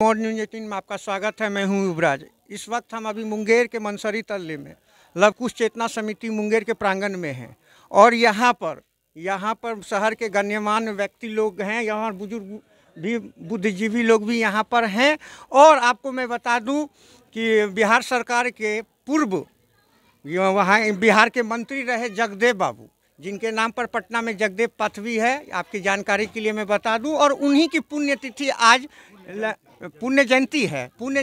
Morning 18 में आपका स्वागत है। मैं हूं युवराज। इस वक्त हम अभी मुंगेर के मनसरी तल्ले में लवकुश चेतना समिति मुंगेर के प्रांगण में हैं और यहाँ पर शहर के गण्यमान्य व्यक्ति लोग हैं, यहाँ बुजुर्ग भी बुद्धिजीवी लोग भी यहाँ पर हैं। और आपको मैं बता दूं कि बिहार सरकार के पूर्व वहाँ बिहार के मंत्री रहे जगदेव बाबू, जिनके नाम पर पटना में जगदेव पथ भी है, आपकी जानकारी के लिए मैं बता दूं। और उन्हीं की पुण्यतिथि आज पुण्य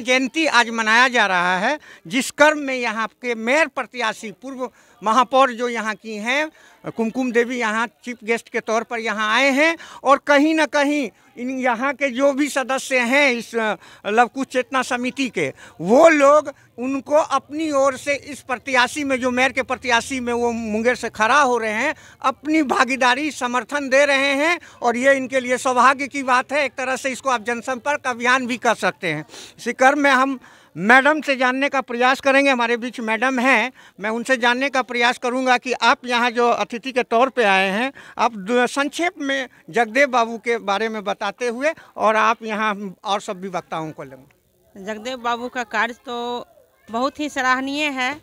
जयंती आज मनाया जा रहा है, जिस क्रम में यहाँ के मेयर प्रत्याशी पूर्व महापौर जो यहाँ की हैं कुमकुम देवी यहाँ चीफ गेस्ट के तौर पर यहाँ आए हैं। और कहीं ना कहीं इन यहाँ के जो भी सदस्य हैं इस लवकुश चेतना समिति के, वो लोग उनको अपनी ओर से इस प्रत्याशी में, जो मेयर के प्रत्याशी में वो मुंगेर से खड़ा हो रहे हैं, अपनी भागीदारी समर्थन दे रहे हैं। और ये इनके लिए सौभाग्य की बात है। एक तरह से इसको आप जनसंपर्क अभियान भी कर सकते हैं। इसी क्रम में हम मैडम से जानने का प्रयास करेंगे। हमारे बीच मैडम हैं, मैं उनसे जानने का प्रयास करूंगा कि आप यहाँ जो अतिथि के तौर पे आए हैं, आप संक्षेप में जगदेव बाबू के बारे में बताते हुए और आप यहाँ और सब भी वक्ताओं को लेंगे। जगदेव बाबू का कार्य तो बहुत ही सराहनीय है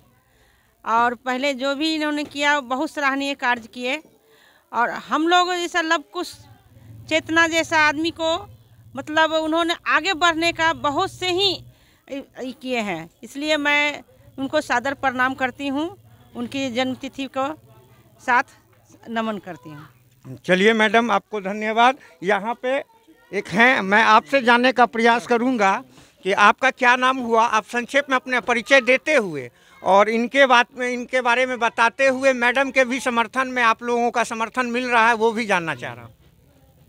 और पहले जो भी इन्होंने किया बहुत सराहनीय कार्य किए। और हम लोग जैसा लवकुश चेतना जैसा आदमी को मतलब उन्होंने आगे बढ़ने का बहुत से ही किए हैं, इसलिए मैं उनको सादर प्रणाम करती हूँ, उनकी जन्मतिथि को साथ नमन करती हूँ। चलिए मैडम, आपको धन्यवाद। यहाँ पे एक हैं, मैं आपसे जानने का प्रयास करूँगा कि आपका क्या नाम हुआ। आप संक्षेप में अपने परिचय देते हुए और इनके बारे में बताते हुए मैडम के भी समर्थन में आप लोगों का समर्थन मिल रहा है वो भी जानना चाह रहा हूँ।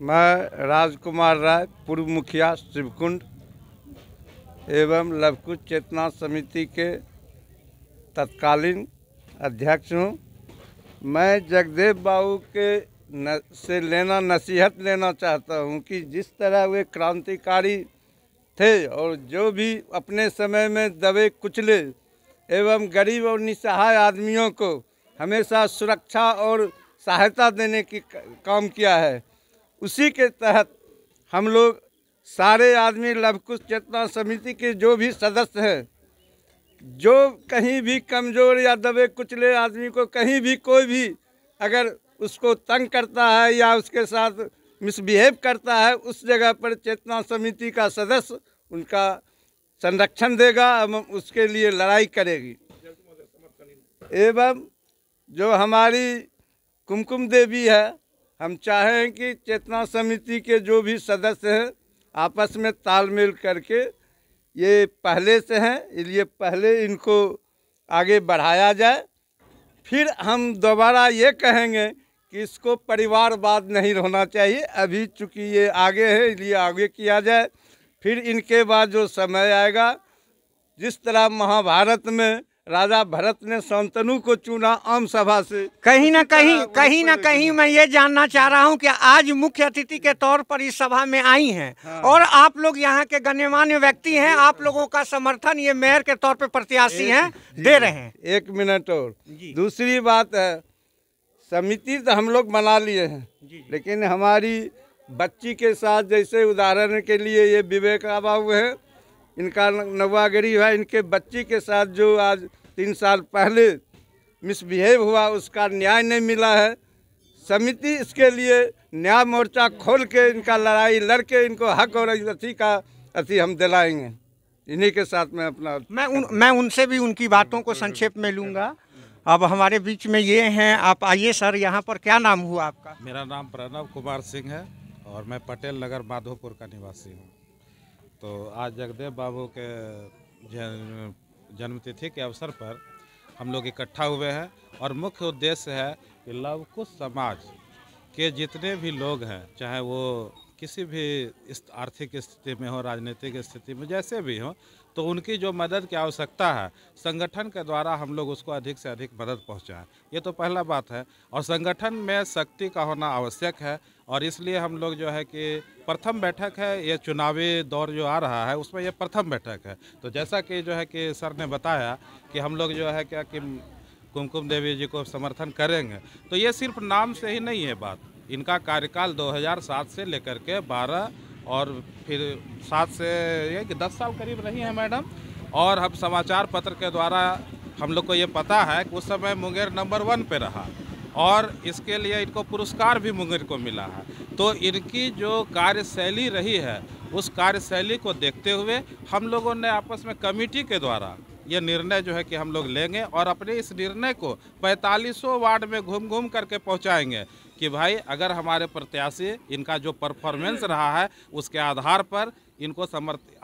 मैं राजकुमार राय, पूर्व मुखिया शिवकुंड एवं लवकुश चेतना समिति के तत्कालीन अध्यक्ष हूँ। मैं जगदेव बाबू के से नसीहत लेना चाहता हूँ कि जिस तरह वे क्रांतिकारी थे और जो भी अपने समय में दबे कुचले एवं गरीब और निसहाय आदमियों को हमेशा सुरक्षा और सहायता देने की काम किया है, उसी के तहत हम लोग सारे आदमी लवकुश चेतना समिति के जो भी सदस्य हैं, जो कहीं भी कमज़ोर या दबे कुचले आदमी को कहीं भी कोई भी अगर उसको तंग करता है या उसके साथ मिसबिहेव करता है, उस जगह पर चेतना समिति का सदस्य उनका संरक्षण देगा एवं उसके लिए लड़ाई करेगी। एवं जो हमारी कुमकुम देवी है, हम चाहें कि चेतना समिति के जो भी सदस्य हैं आपस में तालमेल करके, ये पहले से हैं इसलिए पहले इनको आगे बढ़ाया जाए। फिर हम दोबारा ये कहेंगे कि इसको परिवारवाद नहीं होना चाहिए, अभी चूँकि ये आगे है इसलिए आगे किया जाए। फिर इनके बाद जो समय आएगा, जिस तरह महाभारत में राजा भरत ने शांतनु को चुना आम सभा से, कहीं ना कहीं मैं ये जानना चाह रहा हूँ कि आज मुख्य अतिथि के तौर पर इस सभा में आई हैं। हाँ। और आप लोग यहाँ के गण्यमान्य व्यक्ति हैं, आप लोगों का समर्थन ये मेयर के तौर पे प्रत्याशी हैं दे रहे हैं। एक मिनट और दूसरी बात है, समिति तो हम लोग बना लिए हैं, लेकिन हमारी बच्ची के साथ, जैसे उदाहरण के लिए ये विवेका बाबू है, इनका नवागरी है, इनके बच्ची के साथ जो आज 3 साल पहले मिसबिहेव हुआ उसका न्याय नहीं मिला है। समिति इसके लिए न्याय मोर्चा खोल के इनका लड़ाई लड़के इनको हक और अथी हम दिलाएंगे। इन्हीं के साथ में अपना मैं उनसे भी उनकी बातों को संक्षेप में लूँगा। अब हमारे बीच में ये हैं, आप आइए सर। यहाँ पर क्या नाम हुआ आपका? मेरा नाम प्रणव कुमार सिंह है और मैं पटेल नगर माधोपुर का निवासी हूँ। तो आज जगदेव बाबू के जन्मतिथि के अवसर पर हम लोग इकट्ठा हुए हैं और मुख्य उद्देश्य है कि लवकुश समाज के जितने भी लोग हैं, चाहे वो किसी भी आर्थिक स्थिति में हो, राजनीतिक स्थिति में, जैसे भी हो, तो उनकी जो मदद की आवश्यकता है संगठन के द्वारा हम लोग उसको अधिक से अधिक मदद पहुंचाएं। ये तो पहला बात है। और संगठन में शक्ति का होना आवश्यक है और इसलिए हम लोग जो है कि प्रथम बैठक है, ये चुनावी दौर जो आ रहा है उसमें ये प्रथम बैठक है। तो जैसा कि जो है कि सर ने बताया कि हम लोग जो है क्या कि कुमकुम देवी जी को समर्थन करेंगे, तो ये सिर्फ नाम से ही नहीं है बात। इनका कार्यकाल 2007 से लेकर के 12 और फिर 7 से ये कि 10 साल करीब रही हैं मैडम। और हम समाचार पत्र के द्वारा हम लोग को ये पता है कि उस समय मुंगेर नंबर 1 पे रहा और इसके लिए इनको पुरस्कार भी मुंगेर को मिला है। तो इनकी जो कार्यशैली रही है उस कार्यशैली को देखते हुए हम लोगों ने आपस में कमेटी के द्वारा ये निर्णय जो है कि हम लोग लेंगे और अपने इस निर्णय को 4500 वार्ड में घूम घूम करके पहुंचाएंगे कि भाई अगर हमारे प्रत्याशी इनका जो परफॉर्मेंस रहा है उसके आधार पर इनको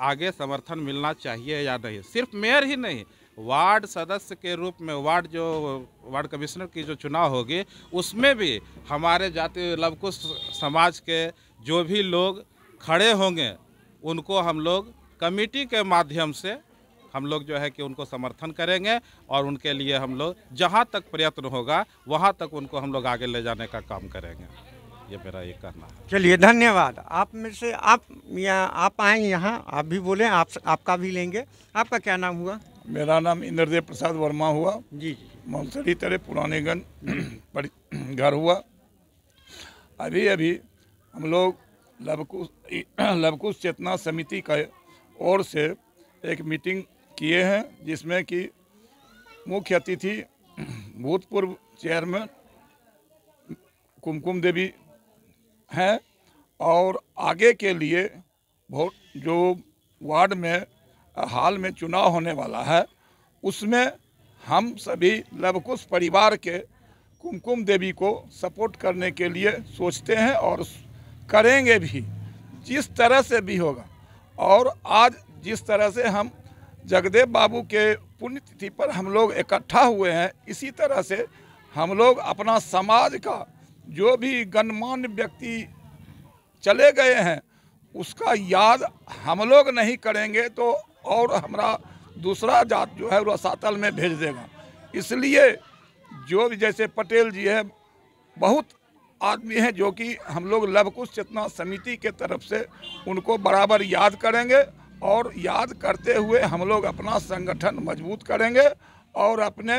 आगे समर्थन मिलना चाहिए या नहीं। सिर्फ मेयर ही नहीं, वार्ड सदस्य के रूप में वार्ड कमिश्नर की जो चुनाव होगी उसमें भी हमारे जाति लवकुश समाज के जो भी लोग खड़े होंगे उनको हम लोग कमेटी के माध्यम से हम लोग जो है कि उनको समर्थन करेंगे और उनके लिए हम लोग जहां तक प्रयत्न होगा वहां तक उनको हम लोग आगे ले जाने का काम करेंगे। ये मेरा ये कहना है। चलिए धन्यवाद। आप में से आप आए यहाँ, आप भी बोलें, आपका भी लेंगे। आपका क्या नाम हुआ? मेरा नाम इंद्रदेव प्रसाद वर्मा हुआ। जी। मौसरी तरह पुरानेगंज घर हुआ। अभी हम लोग लवकुश चेतना समिति का ओर से एक मीटिंग किए हैं जिसमें कि मुख्य अतिथि भूतपूर्व चेयरमैन कुमकुम देवी हैं और आगे के लिए जो वार्ड में हाल में चुनाव होने वाला है उसमें हम सभी लवकुश परिवार के कुमकुम देवी को सपोर्ट करने के लिए सोचते हैं और करेंगे भी, जिस तरह से भी होगा। और आज जिस तरह से हम जगदेव बाबू के पुण्यतिथि पर हम लोग इकट्ठा हुए हैं, इसी तरह से हम लोग अपना समाज का जो भी गणमान्य व्यक्ति चले गए हैं उसका याद हम लोग नहीं करेंगे तो और हमारा दूसरा जात जो है वो रसातल में भेज देगा। इसलिए जो भी जैसे पटेल जी है, बहुत आदमी हैं जो कि हम लोग लवकुश चेतना समिति के तरफ से उनको बराबर याद करेंगे और याद करते हुए हम लोग अपना संगठन मजबूत करेंगे और अपने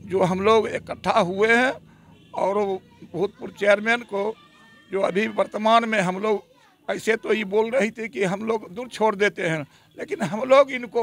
जो हम लोग इकट्ठा हुए हैं और भूतपूर्व चेयरमैन को जो अभी वर्तमान में हम लोग ऐसे तो ये बोल रही थी कि हम लोग दूर छोड़ देते हैं, लेकिन हम लोग इनको